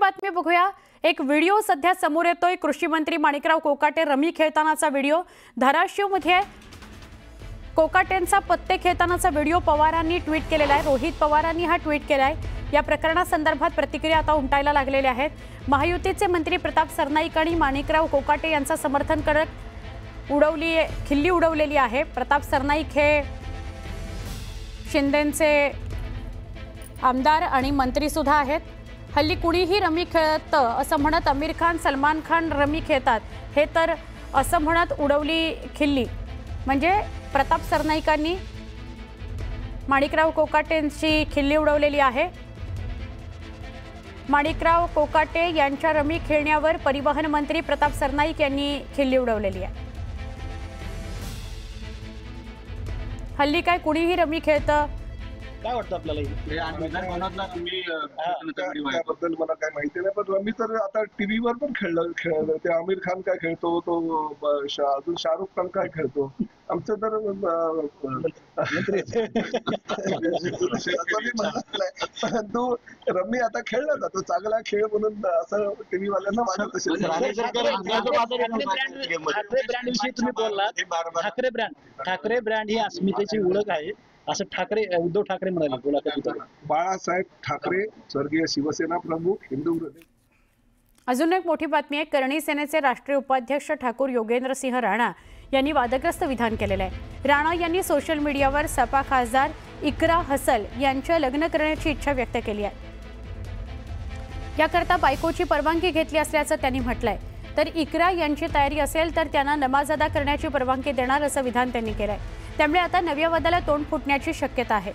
बातमी बघूया। एक व्हिडिओ सध्या समोर येतोय। कृषी मंत्री माणिकराव कोकाटे रमी खेळतानाचा व्हिडिओ धाराशिवमध्ये कोकाटेंचा पत्ते खेळतानाचा व्हिडिओ पवारांनी ट्विट केलेला आहे। रोहित पवारांनी हा ट्विट केलाय। या प्रकरणासंदर्भात प्रतिक्रिया आता उमटायला लागलेल्या आहेत। महायुतीचे मंत्री प्रताप सरनाईक आणि माणिकराव कोकाटे यांचा समर्थन करत खिल्ली उडवलेली आहे। प्रताप सरनाईक हे शिंदेंचे आमदार आणि मंत्री सुद्धा आहेत। हल्ली कुणीही रमी खेळतं असं म्हणत आमिर खान सलमान खान रमी खेळतात हे तर असं म्हणत उडवली खिल्ली। म्हणजे प्रताप सरनाईकांनी माणिकराव कोकाटेंची खिल्ली उडवलेली आहे। माणिकराव कोकाटे यांच्या रमी खेळण्यावर परिवहन मंत्री प्रताप सरनाईक यांनी खिल्ली उडवलेली आहे। हल्ली काय कुणीही रमी खेळतं काय वाटतं आपल्याला? त्याबद्दल मला काय माहिती नाही, पण रमी तर आता टीव्हीवर पण खेळलं ते आमिर खान काय खेळतो, तो अजून शाहरुख खान काय खेळतो, आमचं तर परंतु रमी आता खेळला जातो, चांगला खेळ म्हणून असं टीव्ही वाल्यांना वाटत असेल। ठाकरे ब्रँड ही अस्मितेची ओळख आहे असं उद्धव ठाकरे म्हणाले। बाळासाहेब ठाकरे स्वर्गीय शिवसेना प्रमुख, हिंदू हृदय। अजून एक मोठी बातमी आहे। करणी सेनेचे राष्ट्रीय उपाध्यक्ष ठाकूर योगेंद्र सिंह राणा यांनी वादग्रस्त विधान केलेले आहे। राणा यांनी सोशल मीडियावर सपा खासदार इकरा हसल यांच्या लग्न करण्याची इच्छा व्यक्त केली आहे। याकरता बायकोची परवानगी घेतली असल्याचं त्यांनी म्हटलंय। तर इकरा यांची तयारी असेल तर त्यांना नमाज अदा करण्याची परवानगी देणार असं विधान त्यांनी केलंय। त्यामुळे आता नव्या वादाला तोंड फुटण्याची शक्यता आहे।